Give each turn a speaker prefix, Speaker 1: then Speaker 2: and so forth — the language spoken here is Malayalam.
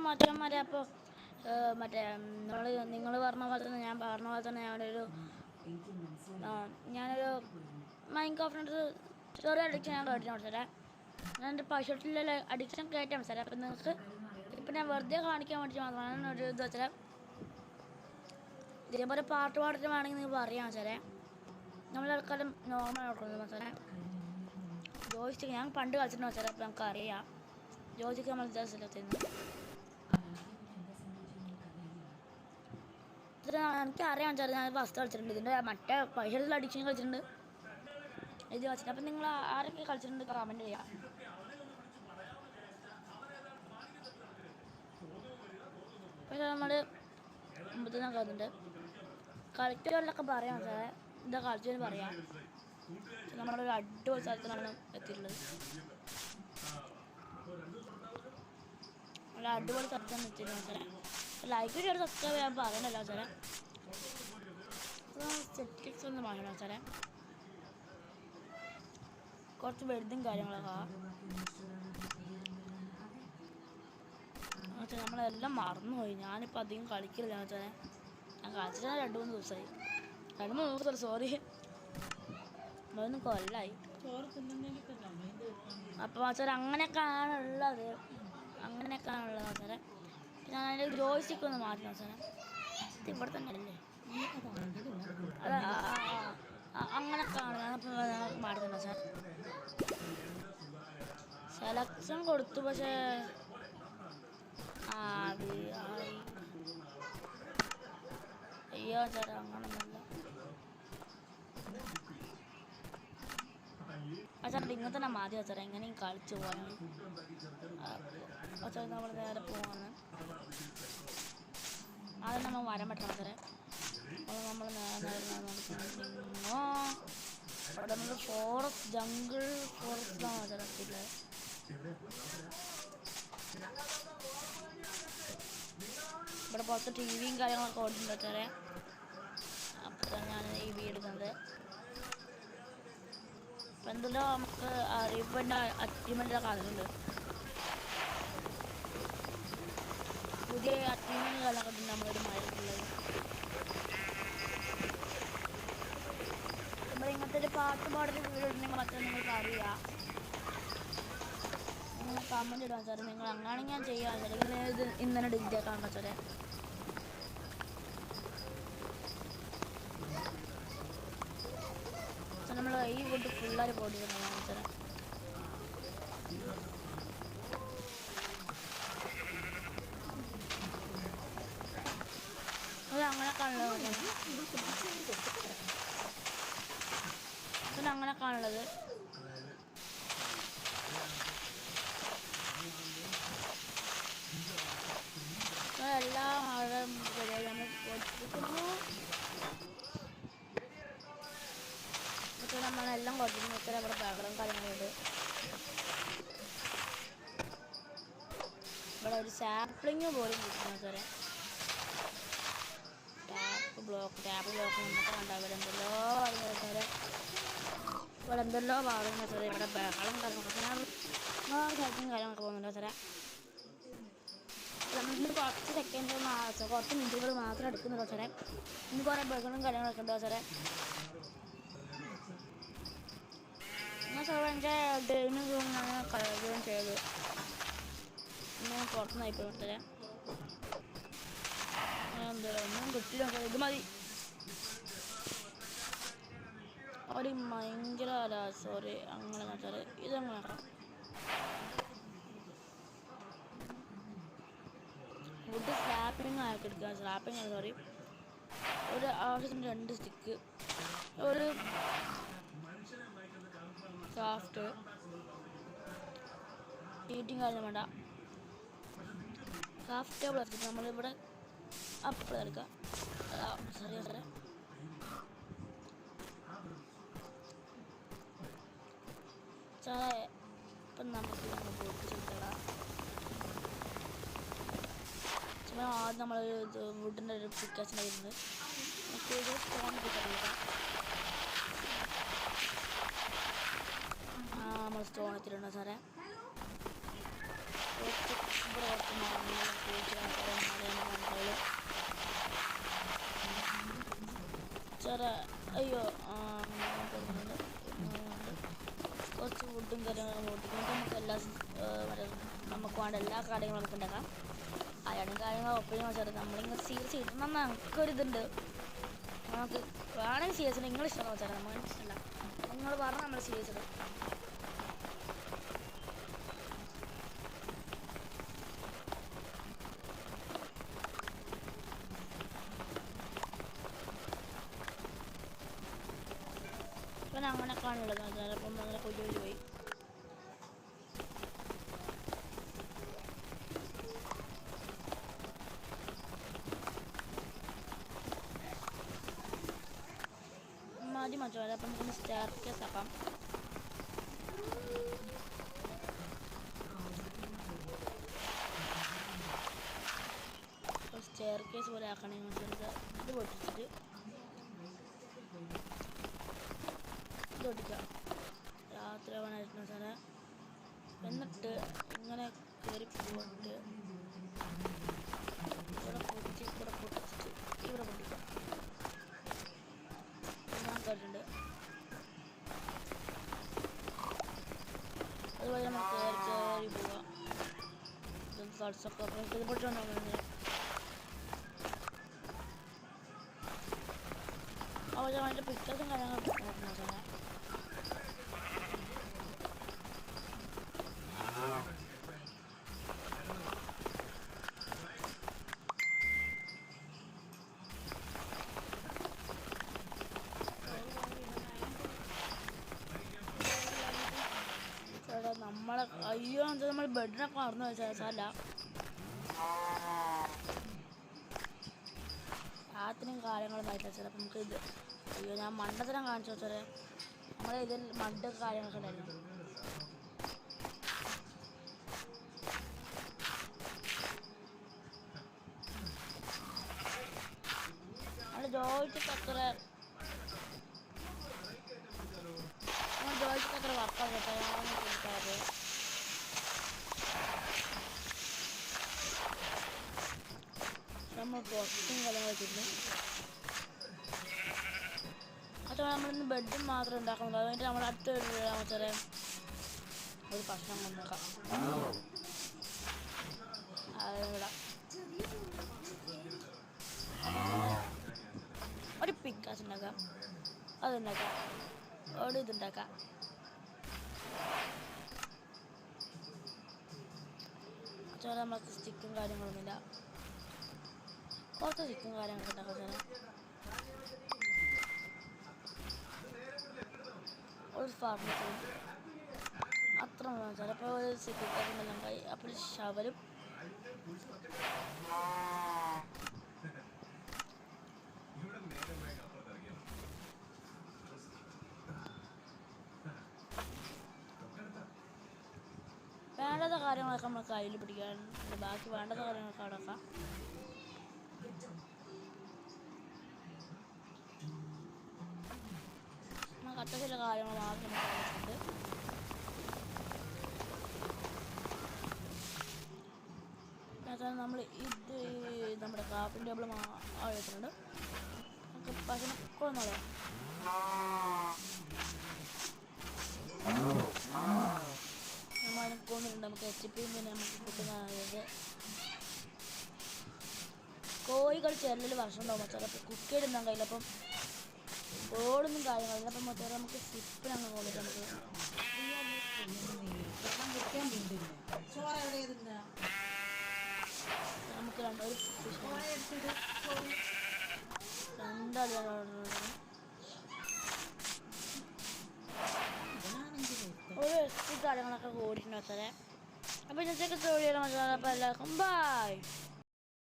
Speaker 1: മച്ചന്മാരെ അപ്പോൾ മറ്റേ നിങ്ങൾ പറഞ്ഞ പോലെ തന്നെ ഞാൻ പറഞ്ഞ പോലെ തന്നെ ഞാനൊരു മൈൻക്രാഫ്റ്റിനൊരു ചെറിയ അഡിക്ഷൻ ഞാൻ കേട്ടിട്ടുണ്ട് സാറേ. ഞാൻ എൻ്റെ പശുട്ടിലുള്ള അഡിക്ഷൻ കേട്ടാണ് സാറേ. അപ്പം നിങ്ങൾക്ക് ഇപ്പം ഞാൻ വെറുതെ കാണിക്കാൻ വേണ്ടി മാത്രമാണ് ഒരു ഇത് വെച്ചാൽ ഇതേപോലെ പാട്ട് പാടിട്ട് വേണമെങ്കിൽ നിങ്ങൾ പറയാം സാറേ. നമ്മളെക്കാളും നോർമൽ ആക്കുന്നത് സാറേ. ജോയിസ്റ്റിക്ക് ഞാൻ പണ്ട് കളിച്ചിട്ടുണ്ടോ സാറേ. അപ്പം നമുക്ക് അറിയാം ജോയിസ്റ്റിക്ക് നമ്മൾ സ്ഥലത്തുനിന്ന് എനിക്കറിയാം സാറേ. ഞാൻ ഫസ്റ്റ് കളിച്ചിട്ടുണ്ട്. ഇതിൻ്റെ മറ്റേ പൈസയുള്ള അഡിക്ഷൻ കളിച്ചിട്ടുണ്ട്, ഇത് കളിച്ചിട്ടുണ്ട്. അപ്പം നിങ്ങൾ ആരൊക്കെ കളിച്ചിട്ടുണ്ട് കമൻറ്റ് ചെയ്യാം. പക്ഷേ നമ്മൾ മുമ്പത്തെ കളിച്ചിട്ടുണ്ട്. കളിക്കുന്നവരിലൊക്കെ പറയാം സാറേ. എന്താ കളിച്ചതെന്ന് പറയാം. നമ്മളൊരു അടിപൊളി സ്ഥലത്തിനാണ് എത്തിയിട്ടുള്ളത്. ഒരു അടിപൊളി സ്ഥലത്താണ് എത്തിയിട്ടുള്ളത് സാറേ. ലൈക്ക് ചെയ്ത് സബ്സ്ക്രൈബ് ചെയ്യാൻ പറയണല്ലോ സാറേ. സെറ്റിക്സ് ഒന്നും പറയണോ സാറേ. കുറച്ച് വെറുതും കാര്യങ്ങളൊക്കെ നമ്മളെല്ലാം മറന്നുപോയി. ഞാനിപ്പോൾ അധികം കളിക്കില്ല സാറേ. ഞാൻ കളിച്ചിട്ട് 2-3 ദിവസമായി. 2-3 ദിവസം സോറി 3 കൊല്ലമായി. അപ്പോൾ സാറേ അങ്ങനെയൊക്കെയാണുള്ളത് സാറേ. ഞാൻ അതിൻ്റെ ജോയിസ്റ്റിക്ക് ഒന്ന് മാറ്റണം സാറേ. ഇവിടെ തന്നെ അല്ലേ അങ്ങനെയൊക്കെയാണ് ഞാനിപ്പോൾ മാറ്റുന്നുണ്ടോ സാർ. സെലക്ഷൻ കൊടുത്തു പക്ഷേ അയ്യോ ചേട്ടാ അങ്ങനൊന്നുമില്ല. ചേട്ടാ ഇങ്ങനെ തന്നെ മതി ചേട്ടാ. എങ്ങനെയും കളിച്ചു പോകാൻ ചേട്ടാ. നമ്മൾ നേരെ പോവാണ്. അത് നമ്മൾ വരാൻ പറ്റണം സാറേ. നമ്മൾ നേരെ അവിടെ നമ്മൾ ഫോറസ്റ്റ് ജംഗിൾ ഫോറസ്റ്റിലാണ് സാറേ എത്തിയിട്ടുള്ളത്. ഇവിടെ പുറത്ത് ടിവിയും കാര്യങ്ങളൊക്കെ ഓടിട്ടുണ്ട് സാറേ. അപ്പോൾ ഞാൻ ഈ വീഡിയോ എടുക്കുന്നത്. അപ്പം എന്തെല്ലോ നമുക്ക് അറിയിപ്പൻ്റെ അച്ചീവ്മെൻറ്റൊക്കെ കാണുന്നുണ്ട്. പുതിയ അച്ചീവ്മെൻറ്റ് കാര്യങ്ങളൊക്കെ നമ്മളൊരു മഴയുള്ളത്. നമ്മൾ ഇങ്ങനത്തെ ഒരു പാട്ട് പാടുന്ന വീഡിയോ ഉണ്ടെങ്കിൽ മാത്രമേ നിങ്ങൾക്ക് അറിയാം. നിങ്ങൾ കമൻറ്റ് ഇടാൻ സാറേ. നിങ്ങൾ അങ്ങനെയാണെങ്കിൽ ഞാൻ ചെയ്യാം സാറേ. ഇങ്ങനെ ഇത് ഇന്നലെ ഡിഗ്രി ആക്കാൻ സാറേ. നമ്മൾ ഈ വീട്ടിൽ ഫുള്ളായി പോയിട്ടുണ്ടാണ് സാറേ. അത് അങ്ങനെയൊക്കെയാണുള്ളത് അങ്ങനെയൊക്കെയാണുള്ളത്. എല്ലാ ആളും നമ്മൾ കൊടുത്തിരിക്കുന്നു. പക്ഷേ നമ്മളെല്ലാം കൊടുത്തിരുന്നു. ഇത്ര ഇവിടെ ബഹളം കാര്യങ്ങളുണ്ട്. ഇവിടെ ഒരു സാപ്ലിങ് പോലും കിട്ടുന്നു സാറേ. ടാപ്പ് ബ്ലോക്ക് നമുക്ക് കണ്ടാൽ ഇവിടെ എന്തെല്ലോ പറയുന്നത് സാറേ. ഇവിടെ എന്തെല്ലോ പറയുന്നത് സാറേ. ഇവിടെ ബഹളം കാര്യങ്ങളൊക്കെ സ്ഥലത്തും കാര്യങ്ങളൊക്കെ പോകുന്നുണ്ടോ സാറേ. ഇന്ന് കുറച്ച് സെക്കൻഡ് കുറച്ച് മിനിറ്റുകൾ മാത്രം എടുക്കുന്നുണ്ടോ സാറേ. ഇന്ന് കുറേ ബഹളം കാര്യങ്ങളൊക്കെ ഉണ്ടോ സാറേ. ഞാൻ സാറേ എൻ്റെ ഗെയിമിൽ ജോയിൻ ചെയ്ത് ഞാൻ പുറത്തുനിന്നായി പോയി സാറേ. എന്താ ഒന്നും കിട്ടില്ല സാറേ. ഇത് മതി. ഒരു ഭയങ്കര സോറി അങ്ങനെ സാറേ. ഇതങ്ങനെ ഫുഡ് സ്ലാപ്പിങ് ആക്കി എടുക്കുക. സ്ലാപ്പിങ് ആണ് സോറി. ഒരു ആവശ്യത്തിന് 2 സ്റ്റിക്ക്, ഒരു ക്രാഫ്റ്റ്, ഈറ്റിങ് കാര്യം വേണ്ട. ക്രാഫ്റ്റ് ടേബിൾ എടുത്തിട്ട് നമ്മളിവിടെ അപ്പോൾ എടുക്കാം. സോറി സാറേ. സാറേ ഇപ്പം നമുക്ക് പോയിട്ട് ചെയ്തോളാം. ആദ്യം നമ്മൾ വുഡിൻ്റെ ഒരു പിക്കാസ് ഉണ്ടായിരുന്നത് നമുക്ക് ഇത് സ്റ്റോൺ കിട്ടാം. നമ്മൾ സ്റ്റോൺ എത്തിയിട്ടുണ്ട് സാറേ. ഇവിടെ കുറച്ച് മരങ്ങൾ മണ്ടകൾ ചെറ അയ്യോ കുറച്ച് ഫുഡും കാര്യങ്ങളും ഓട്ടിക്കുമ്പോൾ നമുക്ക് എല്ലാ നമുക്ക് വേണ്ട എല്ലാ കാര്യങ്ങളും നമുക്ക് ഉണ്ടാക്കാം. അയാളും കാര്യങ്ങളും ഒപ്പയും വെച്ചാൽ നമ്മളിങ്ങനെ സീരിയസ് ഇടണം നമുക്കൊരിതുണ്ട്. നമുക്ക് വേണമെങ്കിൽ സീരിയസ് ഉണ്ട്. നിങ്ങൾ ഇഷ്ടമാണോ വെച്ചാൽ നമുക്ക് ഇഷ്ടമല്ല. നിങ്ങൾ പറഞ്ഞാൽ നമ്മൾ സീരിയസ് ഇടും. അപ്പം അങ്ങനെ കാണുള്ളത് ചിലപ്പം അങ്ങനെ കൊല്ലു പോയി. മതി മച്ചോ. അപ്പം നമുക്കൊന്ന് സ്റ്റെയർകേസ് ആക്കാം. സ്റ്റെയർകേസ് പോലെ ആക്കണമെങ്കിൽ ഇത് പൊട്ടിച്ചിട്ട് ഇതൊട്ടിക്കാം. രാത്രി ആവാനായിരുന്നു സാറേ. എന്നിട്ട് ഇങ്ങനെ കയറി പോയിട്ട് ഇവിടെ പൊട്ടിച്ചിട്ട് ഇവിടെ പൊട്ടിക്കാം. ഞാൻ കണ്ടിട്ടുണ്ട്. അതുപോലെ നമ്മൾ കയറി പോവാം. ഇതൊന്ന് കളിച്ചൊക്കെ അപ്പം ഇത് പൊട്ടിച്ചോണ്ടാകുന്നത്. അപ്പോൾ അതിൻ്റെ പിക്ചേഴ്സും കാര്യങ്ങളൊക്കെ നോക്കണം സാറേ. നമ്മളെ അയ്യോ എന്താ നമ്മൾ ബെഡിനൊക്കെ മറന്നു വെച്ചാൽ സാല രാത്രിയും കാര്യങ്ങളൊന്നും ആയിട്ടില്ല സാർ. അപ്പം നമുക്ക് ഇത് അയ്യോ ഞാൻ മണ്ടത്തരം കാണിച്ചു വെച്ചാൽ നമ്മളെ ഇതിൽ മഡ് കാര്യങ്ങളൊക്കെ ഉണ്ടായിരുന്നു. നമ്മൾ ജോയിച്ചൊക്കെ അത്ര വർക്കാണ് കേട്ടോ. ഞാനൊന്നും കൊടുക്കാതെ നമ്മൾ പുറത്തും കലം വെച്ചിട്ടുണ്ട്. അപ്പോൾ നമ്മളിന്ന് ബെഡും മാത്രം ഉണ്ടാക്കുന്നുള്ളൂ. അതുകൊണ്ട് നമ്മൾ അടുത്തൊരു ചെറിയ ഒരു ഭക്ഷണം കൊണ്ടുവെക്കാം. അതിടാം ഒരു പിക്കാസ് ഉണ്ടാക്കാം. അതുണ്ടാക്കാം. ഒരു ഇതുണ്ടാക്കാം. ചില നമുക്ക് സ്റ്റിക്കും കാര്യങ്ങളൊന്നുമില്ല. കുറച്ച് സ്റ്റിക്കും കാര്യങ്ങളൊക്കെ ഉണ്ടാക്കാം ചില ഒരു ഫർണിച്ചറും അത്ര ചിലപ്പോൾ ഒരു സിറ്റിക്കാരെല്ലാം കൈ അപ്പോൾ ഷവലും വേണ്ടാത്ത കാര്യങ്ങളൊക്കെ നമ്മൾ കയ്യിൽ പിടിക്കാൻ. ബാക്കി വേണ്ടാത്ത കാര്യങ്ങളൊക്കെ അവിടെ വെക്കാം. നമുക്ക് ചില കാര്യങ്ങൾ മാത്രം വെച്ചിട്ടുണ്ട്. നമ്മൾ ഇത് നമ്മുടെ ക്രാഫ്റ്റിംഗ് ടേബിൾ വെച്ചിട്ടുണ്ട്. നമുക്ക് പശുനൊക്കെ ഒന്നുള്ളത് അതിനൊക്കെ ഒന്നുണ്ട്. നമുക്ക് HP പിന്നെ നമുക്ക് കിട്ടുന്നത് കോഴികൾ ചെല്ലിൽ വർഷം ഉണ്ടാവും. ചിലപ്പോൾ കുക്ക് ചെയ്തിടാൻ കഴിയില്ല. അപ്പം ഓടൊന്നും കാര്യങ്ങളില്ല. അപ്പം മൊത്തം നമുക്ക് സിപ്പിനങ്ങ് കൊണ്ടിട്ട് നമുക്ക് നമുക്ക് രണ്ടൊരു ഒരു എക്സ്പി കാര്യങ്ങളൊക്കെ ഓടിയിട്ടുണ്ടോ സാറേ. അപ്പോൾ ഇന്നത്തേക്ക് സ്റ്റോറി അപ്പോൾ എല്ലാവർക്കും ബൈ.